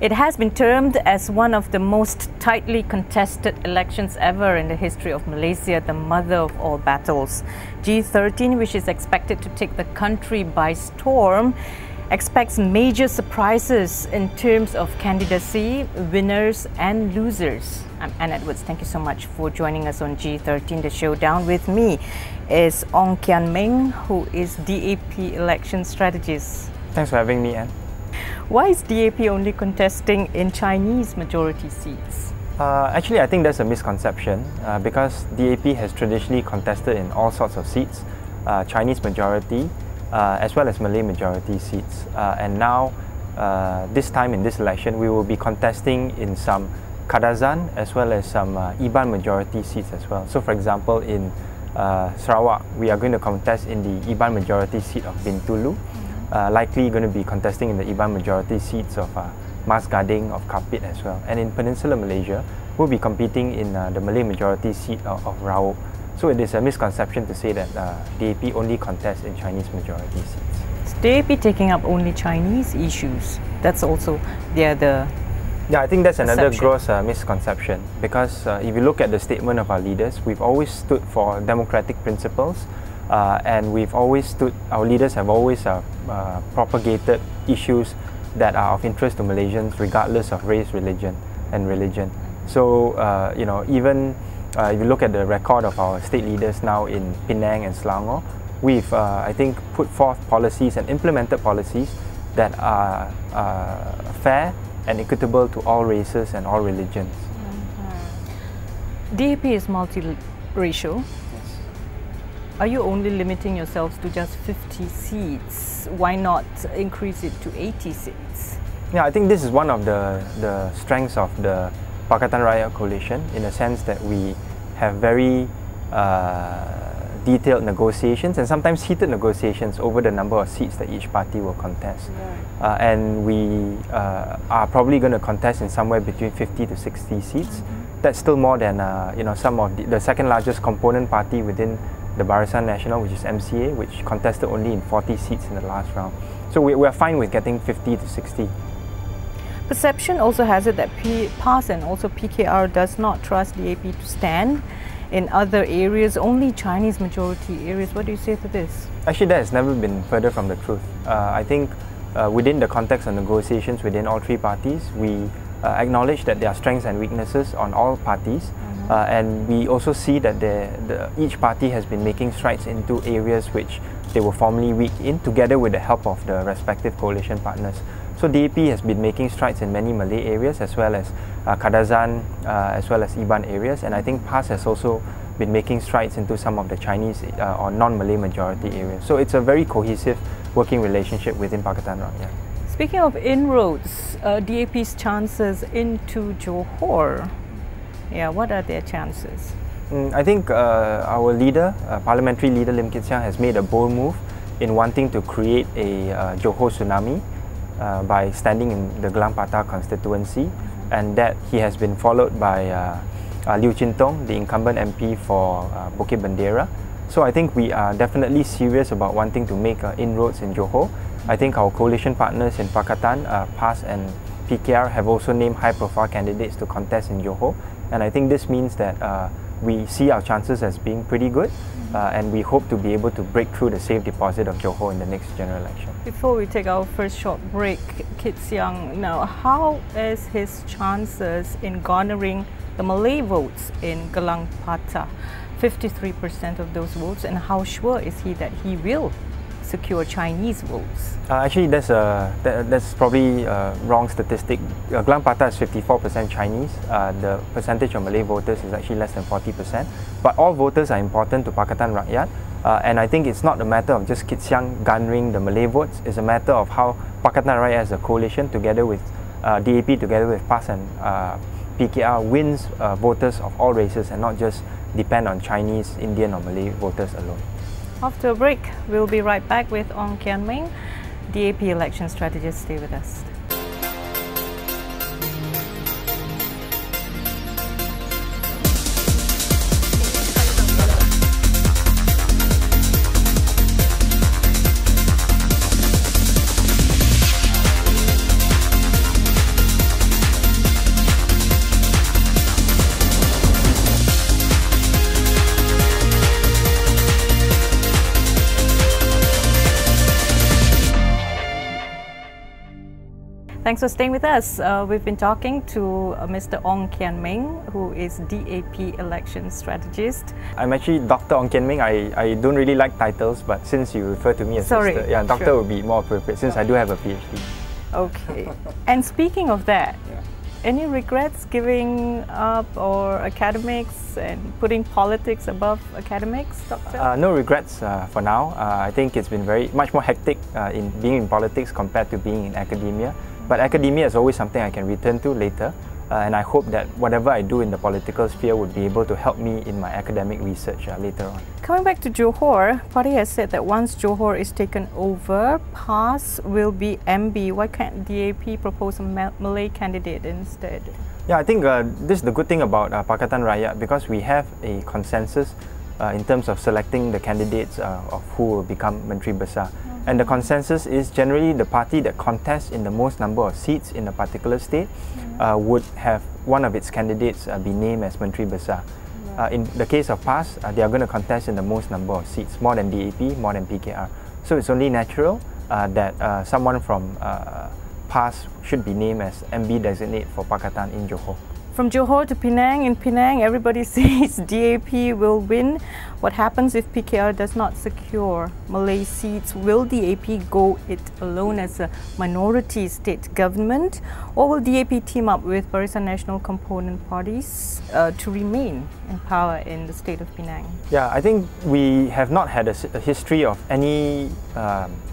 It has been termed as one of the most tightly contested elections ever in the history of Malaysia, the mother of all battles. GE13, which is expected to take the country by storm, expects major surprises in terms of candidacy, winners and losers. I'm Anne Edwards. Thank you so much for joining us on GE13, the Showdown. With me is Ong Kian Meng, who is DAP election strategist. Thanks for having me, Anne. Why is DAP only contesting in Chinese majority seats? Actually, I think that's a misconception because DAP has traditionally contested in all sorts of seats, Chinese majority as well as Malay majority seats. And now, this time in this election, we will be contesting in some Pakatan as well as some Iban majority seats as well. So for example, in Sarawak, we are going to contest in the Iban majority seat of Bintulu. Likely going to be contesting in the Iban majority seats of Mas Gading, of Kapit as well. And in Peninsular Malaysia, we'll be competing in the Malay majority seat of Raub. So it is a misconception to say that DAP only contests in Chinese majority seats. Is DAP taking up only Chinese issues? That's also the other. Yeah, I think that's another gross misconception because if you look at the statement of our leaders, we've always stood for democratic principles. And our leaders have always propagated issues that are of interest to Malaysians regardless of race, religion. So, even if you look at the record of our state leaders now in Penang and Selangor, we've, I think, put forth policies and implemented policies that are fair and equitable to all races and all religions. DAP is multiracial. Are you only limiting yourselves to just 50 seats? Why not increase it to 80 seats? Yeah, I think this is one of the strengths of the Pakatan Rakyat Coalition, in a sense that we have very detailed negotiations and sometimes heated negotiations over the number of seats that each party will contest. Right. And we are probably going to contest in somewhere between 50 to 60 seats. That's still more than some of the second largest component party within the Barisan Nasional, which is MCA, which contested only in 40 seats in the last round. So we are fine with getting 50 to 60. Perception also has it that PAS and also PKR does not trust DAP to stand in other areas, only Chinese majority areas. What do you say to this? Actually, that has never been further from the truth. I think within the context of negotiations within all three parties, we acknowledge that there are strengths and weaknesses on all parties. And we also see that each party has been making strides into areas which they were formerly weak in, together with the help of the respective coalition partners. So DAP has been making strides in many Malay areas as well as Kadazan, as well as Iban areas, and I think PAS has also been making strides into some of the Chinese or non-Malay majority areas. So it's a very cohesive working relationship within Pakatan Rakyat. Speaking of inroads, DAP's chances into Johor. Yeah, what are their chances? I think our leader, parliamentary leader Lim Kit Siang, has made a bold move in wanting to create a Johor tsunami by standing in the Gelang Patah constituency, and that he has been followed by Liu Chin Tong, the incumbent MP for Bukit Bendera. So I think we are definitely serious about wanting to make inroads in Johor. I think our coalition partners in Pakatan, PAS and PKR, have also named high-profile candidates to contest in Johor. And I think this means that we see our chances as being pretty good, and we hope to be able to break through the safe deposit of Johor in the next general election. Before we take our first short break, Kit Siang, now how is his chances in garnering the Malay votes in Gelang Patah? 53% of those votes, and how sure is he that he will secure Chinese votes? Actually, that's probably a wrong statistic. Gelang Patah is 54% Chinese. The percentage of Malay voters is actually less than 40%. But all voters are important to Pakatan Rakyat. And I think it's not a matter of just Kit Siang garnering the Malay votes. It's a matter of how Pakatan Rakyat as a coalition, together with DAP, together with PAS and PKR, wins voters of all races and not just depend on Chinese, Indian or Malay voters alone. After a break, we'll be right back with Ong Kian Meng, DAP election strategist. Stay with us. Thanks for staying with us. We've been talking to Mr. Ong Kian Meng, who is DAP election strategist. I'm actually Dr. Ong Kian Meng. I don't really like titles, but since you refer to me as Mr. Yeah, Doctor sure. would be more appropriate since I do have a PhD. Okay. And speaking of that, any regrets giving up or academics and putting politics above academics, Doctor? No regrets for now. I think it's been much more hectic in being in politics compared to being in academia. But academia is always something I can return to later. And I hope that whatever I do in the political sphere would be able to help me in my academic research later on. Coming back to Johor, Party has said that once Johor is taken over, PAS will be MB. Why can't DAP propose a Malay candidate instead? Yeah, I think this is the good thing about Pakatan Rakyat, because we have a consensus in terms of selecting the candidates of who will become Menteri Besar. And the consensus is generally the party that contests in the most number of seats in a particular state would have one of its candidates be named as Menteri Besar. In the case of PAS, they are going to contest in the most number of seats, more than DAP, more than PKR. So it's only natural that someone from PAS should be named as MB designate for Pakatan in Johor. From Johor to Penang, in Penang everybody says DAP will win. What happens if PKR does not secure Malay seats? Will DAP go it alone as a minority state government, or will DAP team up with Barisan Nasional component parties to remain in power in the state of Penang? Yeah, I think we have not had a history of any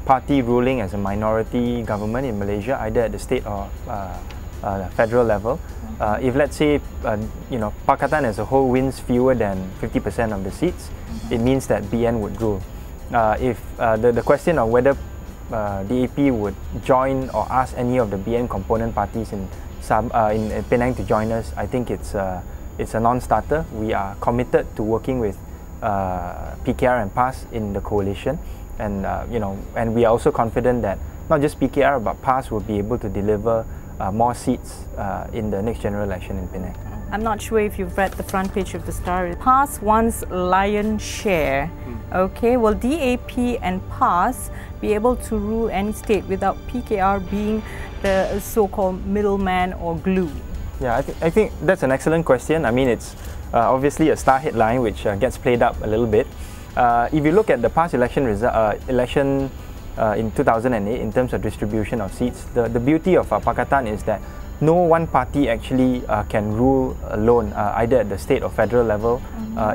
party ruling as a minority government in Malaysia, either at the state or federal level. If let's say Pakatan as a whole wins fewer than 50% of the seats, it means that BN would rule. If the question of whether DAP would join or ask any of the BN component parties in Penang to join us, I think it's a non-starter. We are committed to working with PKR and PAS in the coalition, and and we are also confident that not just PKR but PAS will be able to deliver more seats in the next general election in Penang. I'm not sure if you've read the front page of the Star. PAS wants lion's share. Okay, will DAP and PAS be able to rule any state without PKR being the so-called middleman or glue? Yeah, I think that's an excellent question. I mean, it's obviously a star headline which gets played up a little bit. If you look at the past election in 2008 in terms of distribution of seats, the beauty of Pakatan is that no one party actually can rule alone, either at the state or federal level.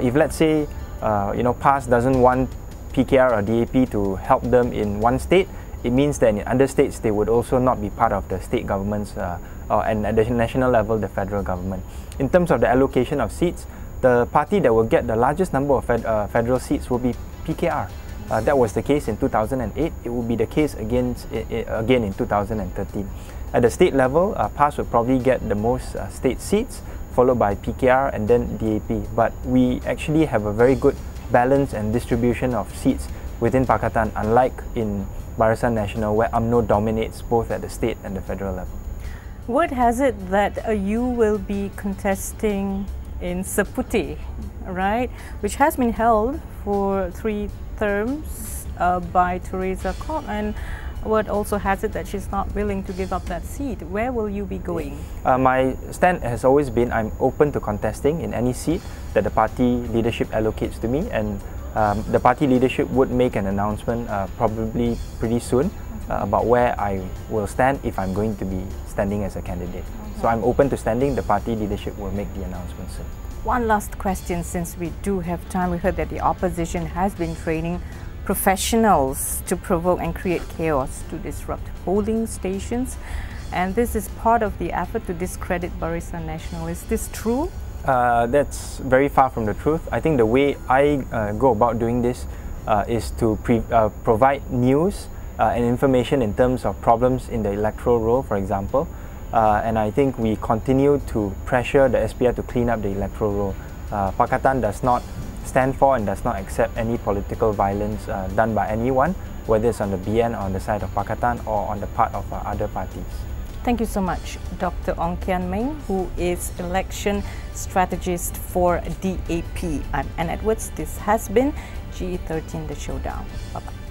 If let's say PAS doesn't want PKR or DAP to help them in one state, it means that in other states they would also not be part of the state governments and at the national level the federal government. In terms of the allocation of seats, the party that will get the largest number of federal seats will be PKR. That was the case in 2008. It will be the case again in 2013. At the state level, PAS would probably get the most state seats, followed by PKR and then DAP. But we actually have a very good balance and distribution of seats within Pakatan, unlike in Barisan Nasional, where UMNO dominates both at the state and the federal level. Word has it that you will be contesting in Seputi, right, which has been held for 3 terms by Teresa Kok, and word also has it that she's not willing to give up that seat. Where will you be going? My stand has always been I'm open to contesting in any seat that the party leadership allocates to me, and the party leadership would make an announcement probably pretty soon about where I will stand if I'm going to be standing as a candidate. So I'm open to standing. The party leadership will make the announcement soon. One last question, since we do have time. We heard that the opposition has been training professionals to provoke and create chaos to disrupt polling stations, and this is part of the effort to discredit Barisan Nasional. Is this true? That's very far from the truth. I think the way I go about doing this is to provide news and information in terms of problems in the electoral roll, for example. And I think we continue to pressure the SPR to clean up the electoral roll. Pakatan does not stand for and does not accept any political violence done by anyone, whether it's on the BN or on the side of Pakatan or on the part of other parties. Thank you so much, Dr. Ong Kian Meng, who is election strategist for DAP. I'm Anne Edwards. This has been GE13, the Showdown. Bye-bye.